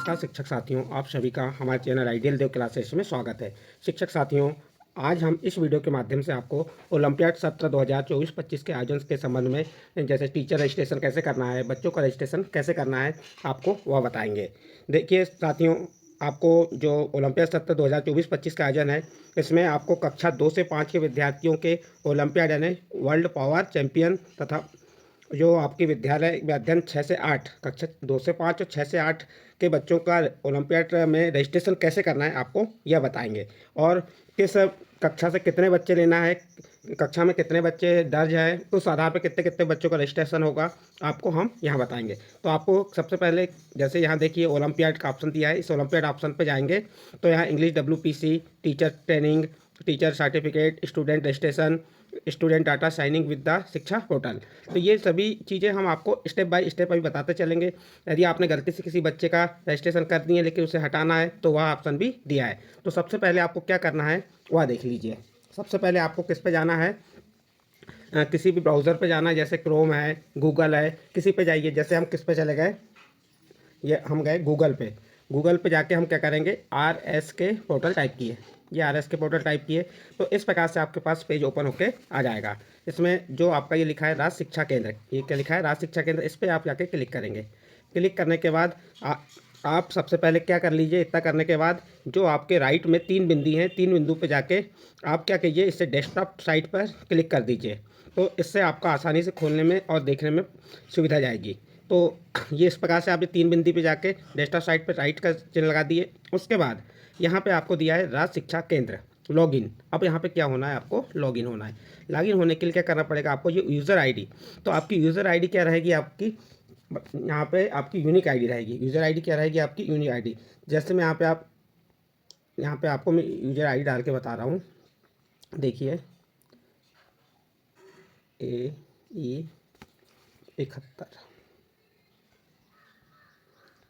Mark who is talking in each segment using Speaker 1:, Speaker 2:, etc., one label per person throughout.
Speaker 1: नमस्कार शिक्षक साथियों, आप सभी का हमारे चैनल आइडियल देव क्लासेस में स्वागत है। शिक्षक साथियों, आज हम इस वीडियो के माध्यम से आपको ओलंपियाड सत्र 2024-25 के आयोजन के संबंध में जैसे टीचर रजिस्ट्रेशन कैसे करना है, बच्चों का रजिस्ट्रेशन कैसे करना है, आपको वह बताएंगे। देखिए साथियों, आपको जो ओलंपियाड सत्र 2024-25 का आयोजन है, इसमें आपको कक्षा 2 से 5 के विद्यार्थियों के ओलंपियाड यानी वर्ल्ड पावर चैंपियन तथा जो आपकी विद्यालय में अध्ययन 6 से 8 कक्षा 2 से 5 और 6 से 8 के बच्चों का ओलंपियाड में रजिस्ट्रेशन कैसे करना है, आपको यह बताएंगे। और किस कक्षा से कितने बच्चे लेना है, कक्षा में कितने बच्चे दर्ज हैं, उस आधार पर कितने कितने बच्चों का रजिस्ट्रेशन होगा, आपको हम यहाँ बताएंगे। तो आपको सबसे पहले जैसे यहाँ देखिए ओलंपियाड का ऑप्शन दिया है, इस ओलंपियाड ऑप्शन पर जाएंगे तो यहाँ English WPC, teacher training, teacher certificate, student registration, student data signing with the शिक्षा पोर्टल, तो ये सभी चीज़ें हम आपको स्टेप बाय स्टेप अभी बताते चलेंगे। यदि आपने गलती से किसी बच्चे का रजिस्ट्रेशन कर दिया लेकिन उसे हटाना है तो वह ऑप्शन भी दिया है। तो सबसे पहले आपको क्या करना है वह देख लीजिए। सबसे पहले आपको किस पे जाना है, किसी भी ब्राउज़र पे जाना है, जैसे क्रोम है, गूगल है, किसी पे जाइए। जैसे हम किस पे चले गए, ये हम गए गूगल पे। गूगल पे जाके हम क्या करेंगे, RSK पोर्टल टाइप किए। ये RSK पोर्टल टाइप किए तो इस प्रकार से आपके पास पेज ओपन होके आ जाएगा। इसमें जो आपका ये लिखा है राज्य शिक्षा केंद्र, ये क्या लिखा है राज्य शिक्षा केंद्र, इस पर आप जाके क्लिक करेंगे। क्लिक करने के बाद आप सबसे पहले क्या कर लीजिए, इतना करने के बाद जो आपके राइट में 3 बिंदी हैं, 3 बिंदु पे जाके आप क्या कीजिए, इससे डेस्कटॉप साइट पर क्लिक कर दीजिए। तो इससे आपका आसानी से खोलने में और देखने में सुविधा जाएगी। तो ये इस प्रकार से आप ये 3 बिंदी पे जाके डेस्कटॉप साइट पर राइट का चिन्ह लगा दिए। उसके बाद यहाँ पे आपको दिया है राज्य शिक्षा केंद्र लॉगिन। अब यहाँ पे क्या होना है, आपको लॉगिन होना है। लॉगिन होने के लिए क्या करना पड़ेगा आपको, ये यूज़र आईडी। तो आपकी यूज़र आईडी क्या रहेगी, आपकी यहाँ पे आपकी यूनिक आईडी रहेगी। यूज़र आईडी क्या रहेगी, आपकी यूनिक आईडी। जैसे मैं यहाँ पे आपको मैं यूज़र आईडी डाल के बता रहा हूँ। देखिए AE71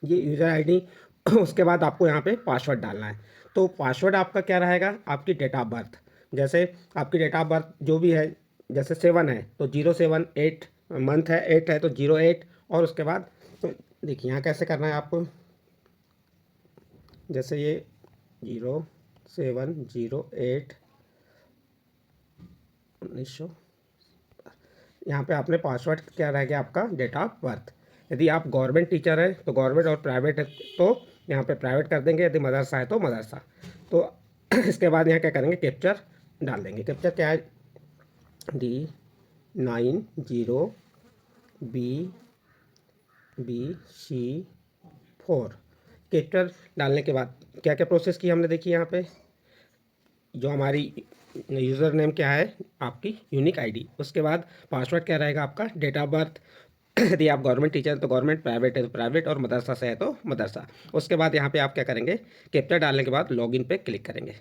Speaker 1: ये यूज़र आईडी। उसके बाद आपको यहाँ पे पासवर्ड डालना है। तो पासवर्ड आपका क्या रहेगा, आपकी डेट ऑफ बर्थ। जैसे आपकी डेट ऑफ बर्थ जो भी है, जैसे 7 है तो 078, मंथ है 8 है तो 08। और उसके बाद तो देखिए यहाँ कैसे करना है आपको, जैसे ये 0708 1900, यहाँ पे आपने पासवर्ड क्या रह गया, आपका डेट ऑफ बर्थ। यदि आप गवर्नमेंट टीचर है तो गवर्नमेंट, और प्राइवेट है तो यहाँ पे प्राइवेट कर देंगे, यदि मदरसा है तो मदरसा। तो इसके बाद यहाँ क्या करेंगे, कैप्चर डाल देंगे। कैप्चर क्या है, D90BBC4। कैप्चर डालने के बाद क्या क्या प्रोसेस की हमने देखी, यहाँ पे जो हमारी यूज़र नेम क्या है, आपकी यूनिक आईडी। उसके बाद पासवर्ड क्या रहेगा, आपका डेट ऑफ बर्थ। यदि आप गवर्नमेंट टीचर है तो गवर्नमेंट, प्राइवेट है तो प्राइवेट, और मदरसा से है तो मदरसा। उसके बाद यहाँ पे आप क्या करेंगे, कैप्चर डालने के बाद लॉगिन पे क्लिक करेंगे।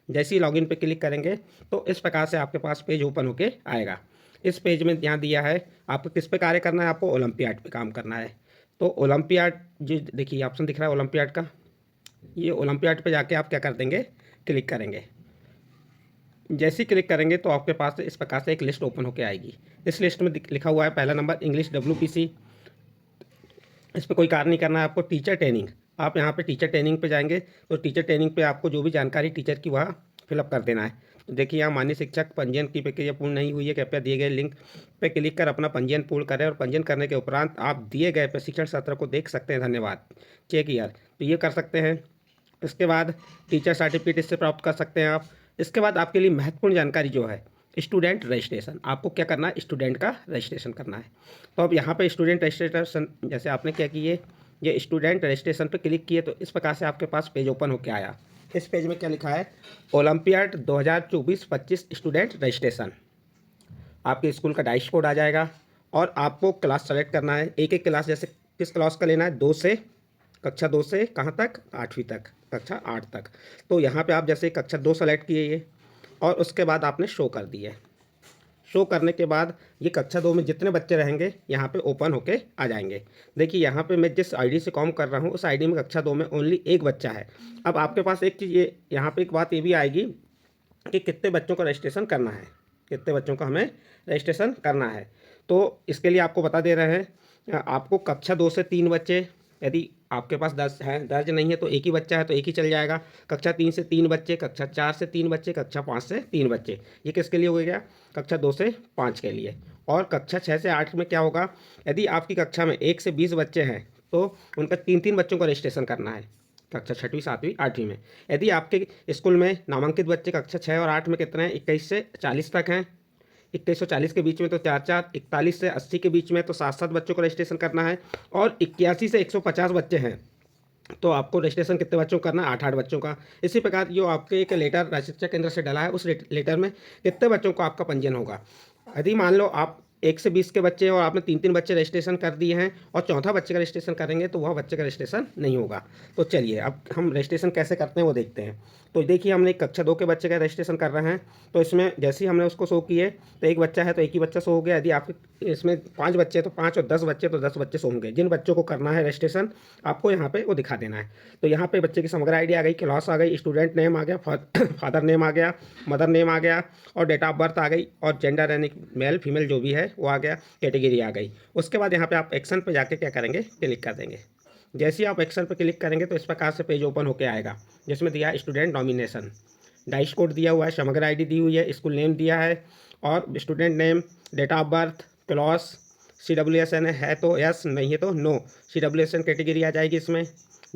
Speaker 1: जैसे ही लॉगिन पे क्लिक करेंगे तो इस प्रकार से आपके पास पेज ओपन होके आएगा। इस पेज में यहाँ दिया है आपको किस पे कार्य करना है, आपको ओलंपियाड पे काम करना है। तो ओलंपियाड जो देखिए ऑप्शन दिख रहा है ओलंपियाड का, ये ओलंपियाड पे जाके आप क्या कर देंगे, क्लिक करेंगे। जैसे ही क्लिक करेंगे तो आपके पास इस प्रकार से एक लिस्ट ओपन होकर आएगी। इस लिस्ट में लिखा हुआ है पहला नंबर इंग्लिश WPC, इस पर कोई कार्य नहीं करना है आपको। टीचर ट्रेनिंग, आप यहाँ पे टीचर ट्रेनिंग पे जाएंगे तो टीचर ट्रेनिंग पे आपको जो भी जानकारी टीचर की वह फिलअप कर देना है। तो देखिए यहाँ मान्य शिक्षक पंजीयन की प्रक्रिया पूर्ण नहीं हुई है, कृपया दिए गए लिंक पे क्लिक कर अपना पंजीयन पूर्ण करें, और पंजीयन करने के उपरांत आप दिए गए प्रशिक्षण सत्र को देख सकते हैं, धन्यवाद, चेक ईयर। तो ये कर सकते हैं। इसके बाद टीचर सर्टिफिकेट इससे प्राप्त कर सकते हैं आप। इसके बाद आपके लिए महत्वपूर्ण जानकारी जो है, स्टूडेंट रजिस्ट्रेशन। आपको क्या करना है, स्टूडेंट का रजिस्ट्रेशन करना है। तो अब यहाँ पे स्टूडेंट रजिस्ट्रेशन जैसे आपने क्या किए, ये स्टूडेंट रजिस्ट्रेशन पे क्लिक किए तो इस प्रकार से आपके पास पेज ओपन होकर आया। इस पेज में क्या लिखा है, ओलंपियाड 2024-25 स्टूडेंट रजिस्ट्रेशन। आपके स्कूल का डाइस कोड आ जाएगा और आपको क्लास सेलेक्ट करना है। एक एक क्लास, जैसे किस क्लास का लेना है, कक्षा 2 से कहाँ तक, 8वीं तक, कक्षा 8 तक। तो यहाँ पे आप जैसे कक्षा 2 सेलेक्ट किए ये, और उसके बाद आपने शो कर दिए। शो करने के बाद ये कक्षा 2 में जितने बच्चे रहेंगे यहाँ पे ओपन होके आ जाएंगे। देखिए यहाँ पे मैं जिस आईडी से काम कर रहा हूँ उस आईडी में कक्षा 2 में ओनली एक बच्चा है। अब आपके पास एक चीज़ ये यहाँ पे एक बात ये भी आएगी कि कितने बच्चों का रजिस्ट्रेशन करना है, कितने बच्चों का हमें रजिस्ट्रेशन करना है। तो इसके लिए आपको बता दे रहे हैं, आपको कक्षा 2 से 3 बच्चे, यदि आपके पास 10 है, दर्ज नहीं है तो एक ही बच्चा है तो एक ही चल जाएगा। कक्षा 3 से 3 बच्चे, कक्षा 4 से 3 बच्चे, कक्षा 5 से 3 बच्चे। ये किसके लिए हो गया? कक्षा 2 से 5 के लिए। और कक्षा 6 से 8 में क्या होगा? यदि आपकी कक्षा में 1 से 20 बच्चे हैं तो उनका 3-3 बच्चों का रजिस्ट्रेशन करना है कक्षा 6वीं 7वीं 8वीं में। यदि आपके स्कूल में नामांकित बच्चे कक्षा 6 और 8 में कितने हैं? 21 से 40 तक हैं। 21 से 40 के बीच में तो 4-4, 41 से 80 के बीच में तो 7-7 बच्चों को रजिस्ट्रेशन करना है। और 81 से 150 बच्चे हैं तो आपको रजिस्ट्रेशन कितने बच्चों का करना है? 8-8 बच्चों का। इसी प्रकार जो आपके एक लेटर राज्य शिक्षा केंद्र से डला है उस लेटर में कितने बच्चों को आपका पंजीयन होगा। यदि मान लो आप 1 से 20 के बच्चे हैं और आपने 3-3 बच्चे रजिस्ट्रेशन कर दिए हैं और चौथा बच्चे का रजिस्ट्रेशन करेंगे तो वह बच्चे का रजिस्ट्रेशन नहीं होगा। तो चलिए अब हम रजिस्ट्रेशन कैसे करते हैं वो देखते हैं। तो देखिए हमने कक्षा 2 के बच्चे का रजिस्ट्रेशन कर रहे हैं तो इसमें जैसे ही हमने उसको शो किए तो एक बच्चा है तो एक ही बच्चा शो हो गया। यदि आपके इसमें 5 बच्चे हैं तो 5 और 10 बच्चे तो 10 बच्चे शो होंगे। जिन बच्चों को करना है रजिस्ट्रेशन आपको यहाँ पे वो दिखा देना है। तो यहाँ पे बच्चे की समग्र आईडी आ गई, क्लास आ गई, स्टूडेंट नेम आ गया, फादर नेम आ गया, मदर नेम आ गया और डेट ऑफ बर्थ आ गई और जेंडर यानी मेल फीमेल जो भी है वो आ गया, कैटेगरी आ गई। उसके बाद यहाँ पे आप एक्शन पे जाके क्या करेंगे? क्लिक कर देंगे। जैसे ही आप एक्शन पे क्लिक करेंगे तो इस प्रकार से पेज ओपन होकर आएगा जिसमें दिया है स्टूडेंट नॉमिनेशन, डाइस कोड दिया हुआ है, समग्र आईडी दी हुई है, स्कूल नेम दिया है और student name, date of birth, class, CWSN है तो यस, नहीं है तो नो। CWSN कैटेगरी आ जाएगी इसमें,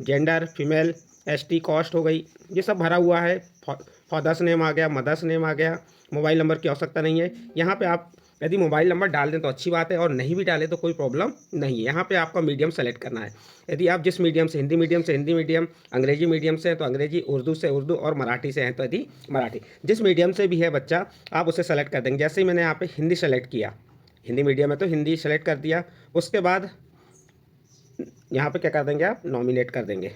Speaker 1: जेंडर फीमेल, ST कास्ट हो गई, ये सब भरा हुआ है। फादर्स नेम आ गया, मदर्स नेम आ गया। मोबाइल नंबर की आवश्यकता नहीं है। यहाँ पे आप यदि मोबाइल नंबर डाल दें तो अच्छी बात है और नहीं भी डालें तो कोई प्रॉब्लम नहीं है। यहाँ पे आपका मीडियम सेलेक्ट करना है। यदि आप जिस मीडियम से, हिंदी मीडियम से हिंदी मीडियम, अंग्रेजी मीडियम से हैं तो अंग्रेजी, उर्दू से उर्दू और मराठी से हैं तो यदि मराठी, जिस मीडियम से भी है बच्चा आप उसे सेलेक्ट कर देंगे। जैसे ही मैंने यहाँ पे हिंदी सेलेक्ट किया, हिंदी मीडियम है तो हिंदी सेलेक्ट कर दिया। उसके बाद यहाँ पे क्या कर देंगे? आप नॉमिनेट कर देंगे।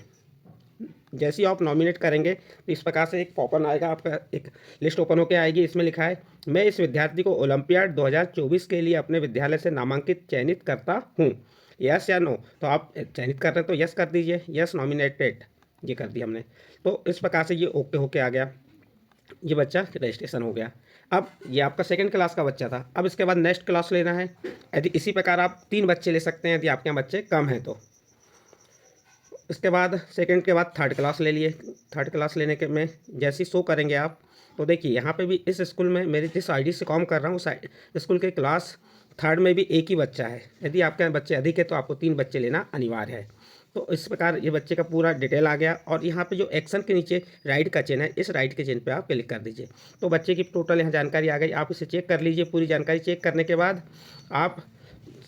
Speaker 1: जैसे ही आप नॉमिनेट करेंगे तो इस प्रकार से एक पॉपअप आएगा, आपका एक लिस्ट ओपन होकर आएगी। इसमें लिखा है मैं इस विद्यार्थी को ओलंपियाड 2024 के लिए अपने विद्यालय से नामांकित चयनित करता हूँ, यस या नो। तो आप चयनित कर रहे हैं तो यस कर दीजिए, यस नॉमिनेटेड, ये कर दिया हमने। तो इस प्रकार से ये ओके होके आ गया, ये बच्चा रजिस्ट्रेशन हो गया। अब ये आपका सेकंड क्लास का बच्चा था। अब इसके बाद नेक्स्ट क्लास लेना है। यदि इसी प्रकार आप 3 बच्चे ले सकते हैं यदि आपके यहाँ बच्चे कम हैं तो। इसके बाद सेकंड के बाद थर्ड क्लास ले लिए। थर्ड क्लास लेने के में जैसे ही शो करेंगे आप तो देखिए यहाँ पे भी इस स्कूल में मेरी जिस आईडी से काम कर रहा हूँ उस स्कूल के क्लास थर्ड में भी एक ही बच्चा है। यदि आपके यहाँ बच्चे अधिक है तो आपको 3 बच्चे लेना अनिवार्य है। तो इस प्रकार ये बच्चे का पूरा डिटेल आ गया। और यहाँ पे जो एक्शन के नीचे राइट का चिन्ह है, इस राइट के चिन्ह पे आप क्लिक कर दीजिए तो बच्चे की टोटल यहाँ जानकारी आ गई। आप इसे चेक कर लीजिए। पूरी जानकारी चेक करने के बाद आप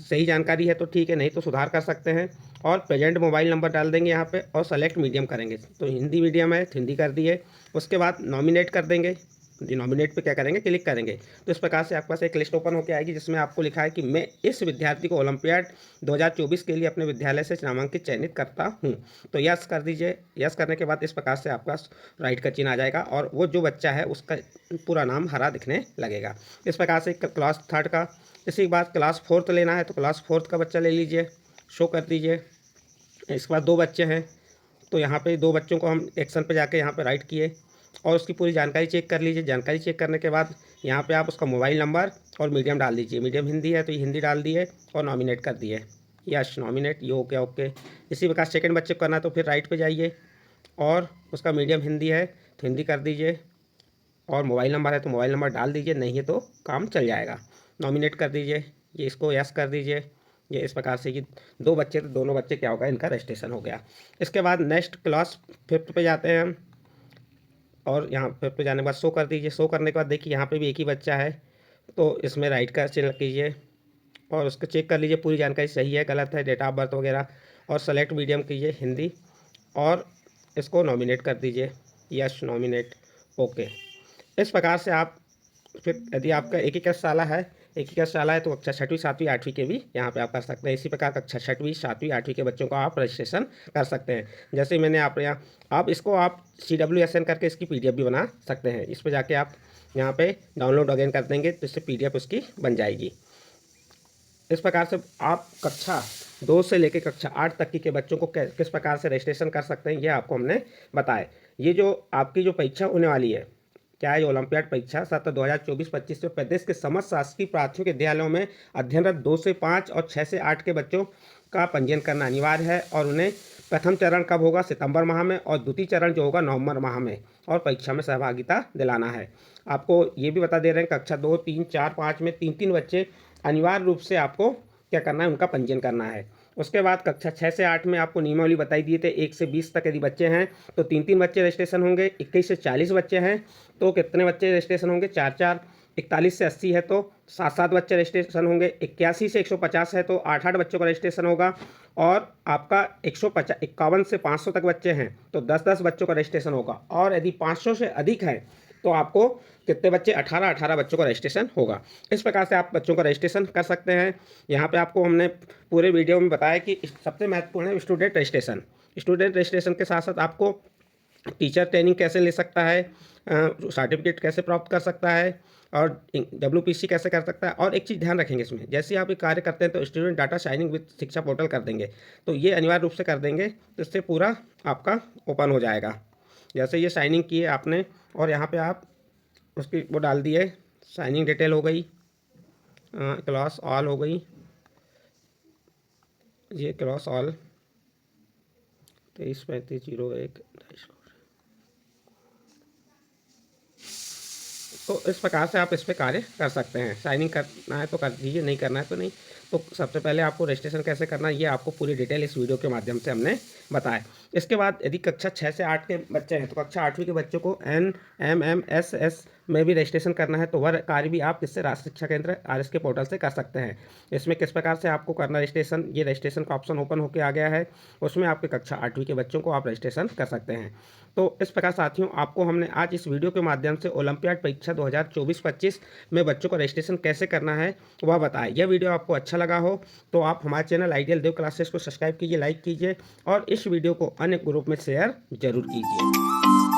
Speaker 1: सही जानकारी है तो ठीक है, नहीं तो सुधार कर सकते हैं। और प्रेजेंट मोबाइल नंबर डाल देंगे यहाँ पे और सेलेक्ट मीडियम करेंगे तो हिंदी मीडियम है तो हिंदी कर दिए। उसके बाद नॉमिनेट कर देंगे। नॉमिनेट पे क्या करेंगे? क्लिक करेंगे। तो इस प्रकार से आपके पास एक लिस्ट ओपन होकर आएगी जिसमें आपको लिखा है कि मैं इस विद्यार्थी को ओलंपियाड 2024 के लिए अपने विद्यालय से नामांकित चयनित करता हूँ। तो यस कर दीजिए। यस करने के बाद इस प्रकार से आपका राइट का चिन्ह आ जाएगा और वो जो बच्चा है उसका पूरा नाम हरा दिखने लगेगा। इस प्रकार से क्लास थर्ड का। इसी के बाद क्लास फोर्थ लेना है तो क्लास फोर्थ का बच्चा ले लीजिए, शो कर दीजिए। इसके बाद 2 बच्चे हैं तो यहाँ पे 2 बच्चों को हम एक्शन पे जाके यहाँ पे राइट किए और उसकी पूरी जानकारी चेक कर लीजिए। जानकारी चेक करने के बाद यहाँ पे आप उसका मोबाइल नंबर और मीडियम डाल दीजिए। मीडियम हिंदी है तो ये हिंदी डाल दिए और नॉमिनेट कर दिए, यस नॉमिनेट, ये ओके ओके। इसी प्रकार सेकंड बच्चे को करना है तो फिर राइट पे जाइए और उसका मीडियम हिंदी है तो हिंदी कर दीजिए और मोबाइल नंबर है तो मोबाइल नंबर डाल दीजिए, नहीं है तो काम चल जाएगा। नॉमिनेट कर दीजिए, ये इसको यस कर दीजिए। ये इस प्रकार से कि 2 बच्चे तो दोनों बच्चे क्या होगा? इनका रजिस्ट्रेशन हो गया। इसके बाद नेक्स्ट क्लास फिफ्थ पे जाते हैं हम और यहाँ फिफ्थ पे जाने के बाद शो कर दीजिए। शो करने के बाद देखिए यहाँ पे भी एक ही बच्चा है तो इसमें राइट का चिन्ह कीजिए और उसको चेक कर लीजिए पूरी जानकारी सही है गलत है, डेट ऑफ बर्थ वगैरह, और सेलेक्ट मीडियम कीजिए हिंदी और इसको नॉमिनेट कर दीजिए, यस नॉमिनेट, ओके। इस प्रकार से आप फिर यदि आपका एक ही शाला है, एक ही शाला है तो कक्षा 6वीं 7वीं 8वीं के भी यहाँ पे आप कर सकते हैं। इसी प्रकार कक्षा 6वीं 7वीं 8वीं के बच्चों का आप रजिस्ट्रेशन कर सकते हैं। जैसे ही मैंने आप यहाँ आप इसको आप CWSN करके इसकी PDF भी बना सकते हैं। इस पर जाके आप यहाँ पे डाउनलोड अगेन कर देंगे तो इससे PDF उसकी बन जाएगी। इस प्रकार से आप कक्षा 2 से लेकर कक्षा 8 तक की के बच्चों को किस प्रकार से रजिस्ट्रेशन कर सकते हैं ये आपको हमने बताया। ये जो आपकी जो परीक्षा होने वाली है क्या है, ओलंपियाड परीक्षा सत्र 2024-25 में प्रदेश के समस्त शासकीय प्राथमिक विद्यालयों में अध्ययनरत 2 से 5 और 6 से 8 के बच्चों का पंजीयन करना अनिवार्य है और उन्हें प्रथम चरण कब होगा, सितंबर माह में, और द्वितीय चरण जो होगा नवंबर माह में, और परीक्षा में सहभागिता दिलाना है। आपको ये भी बता दे रहे हैं कक्षा 2, 3, 4, 5 में 3-3 बच्चे अनिवार्य रूप से आपको क्या करना है, उनका पंजीयन करना है। उसके बाद कक्षा 6 से 8 में आपको नियमावली बताई दिए थे, 1 से 20 तक यदि बच्चे हैं तो 3-3 बच्चे रजिस्ट्रेशन होंगे, 21 से 40 बच्चे हैं तो कितने बच्चे रजिस्ट्रेशन होंगे, 4-4, 41 से 80 है तो 7-7 बच्चे रजिस्ट्रेशन होंगे, 81 से 150 है तो 8-8 बच्चों का रजिस्ट्रेशन होगा, और आपका 51 से 500 तक बच्चे हैं तो 10-10 बच्चों का रजिस्ट्रेशन होगा, और यदि 500 से अधिक है तो आपको कितने बच्चे, 18-18 बच्चों का रजिस्ट्रेशन होगा। इस प्रकार से आप बच्चों का रजिस्ट्रेशन कर सकते हैं। यहाँ पे आपको हमने पूरे वीडियो में बताया कि सबसे महत्वपूर्ण है स्टूडेंट रजिस्ट्रेशन। स्टूडेंट रजिस्ट्रेशन के साथ साथ आपको टीचर ट्रेनिंग कैसे ले सकता है, सर्टिफिकेट कैसे प्राप्त कर सकता है, और WPC कैसे कर सकता है। और एक चीज़ ध्यान रखेंगे इसमें, जैसे ही आप ये कार्य करते हैं तो स्टूडेंट डाटा साइनिंग विद शिक्षा पोर्टल कर देंगे, तो ये अनिवार्य रूप से कर देंगे, तो इससे पूरा आपका ओपन हो जाएगा। जैसे ये साइनिंग किए आपने और यहाँ पे आप उसकी वो डाल दिए, साइनिंग डिटेल हो गई, क्लास ऑल हो गई, ये क्लास ऑल 23-35-01। तो इस प्रकार से आप इस पर कार्य कर सकते हैं। साइनिंग करना है तो कर दीजिए, नहीं करना है तो नहीं। तो सबसे पहले आपको रजिस्ट्रेशन कैसे करना है ये आपको पूरी डिटेल इस वीडियो के माध्यम से हमने बताया। इसके बाद यदि कक्षा 6 से 8 के बच्चे हैं तो कक्षा 8वीं के बच्चों को NMMSS में भी रजिस्ट्रेशन करना है, तो वह कार्य भी आप किससे, राष्ट्रीय शिक्षा केंद्र RS के पोर्टल से कर सकते हैं। इसमें किस प्रकार से आपको करना रजिस्ट्रेशन, ये रजिस्ट्रेशन का ऑप्शन ओपन होकर आ गया है, उसमें आपके कक्षा 8वीं के बच्चों को आप रजिस्ट्रेशन कर सकते हैं। तो इस प्रकार साथियों आपको हमने आज इस वीडियो के माध्यम से ओलंपियाड परीक्षा 2024-25 में बच्चों का रजिस्ट्रेशन कैसे करना है वह बताया। यह वीडियो आपको अच्छा लगा हो तो आप हमारे चैनल आइडियल देव क्लासेस को सब्सक्राइब कीजिए, लाइक कीजिए और इस वीडियो को अन्य ग्रुप में शेयर जरूर कीजिए।